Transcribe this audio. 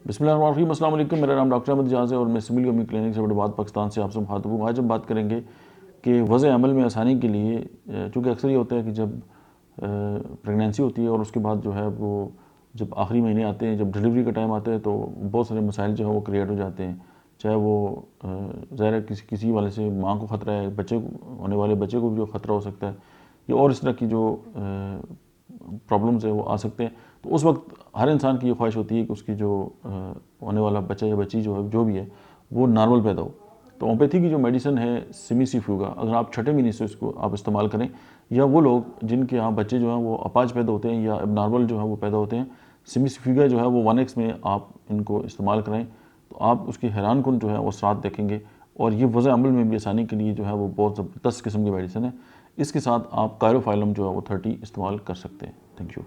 बिस्मिल्लाहिर्रहमानिर्रहीम। अस्सलाम वालेकुम। मेरा नाम डॉक्टर अहमद जाज़ है और मैं सिविल यूमी क्लिनिक से बड़बाद पाकिस्तान से आपसे मुखातिब हूँ। आज हम बात करेंगे कि वज़े अमल में आसानी के लिए, चूँकि अक्सर ये होता है कि जब प्रेगनेंसी होती है और उसके बाद जो है वो जब आखिरी महीने आते हैं, जब डिलीवरी का टाइम आता है तो बहुत सारे मसाइल जो है वो क्रिएट हो जाते हैं। चाहे वो ज़ाहिर है किसी वाले से माँ को ख़तरा है, बच्चे को, होने वाले बच्चे को भी जो ख़तरा हो सकता है, या और इस तरह की जो प्रॉब्लम्स है वो आ सकते हैं। तो उस वक्त हर इंसान की ये ख्वाहिश होती है कि उसकी जो होने वाला बच्चा या बच्ची जो भी है वो नॉर्मल पैदा हो। तो होम्योपैथी की जो मेडिसिन है सिमिसिफ्यूगा, अगर आप छठे महीने से इसको आप इस्तेमाल करें, या वो लोग जिनके यहाँ बच्चे जो हैं वो अपाज पैदा होते हैं या एबनॉर्मल जो है वो पैदा होते हैं, सिमिसिफ्यूगा जो है वो 1x में आप इनको इस्तेमाल करें तो आप उसकी हैरान कुन जो है वो असरात देखेंगे। और ये वज़े अमल में भी आसानी के लिए जो है वो बहुत ज़बरदस्त किस्म की मेडिसिन है। इसके साथ आप कायरोफाइलम जो है वो 30 इस्तेमाल कर सकते हैं। Thank you.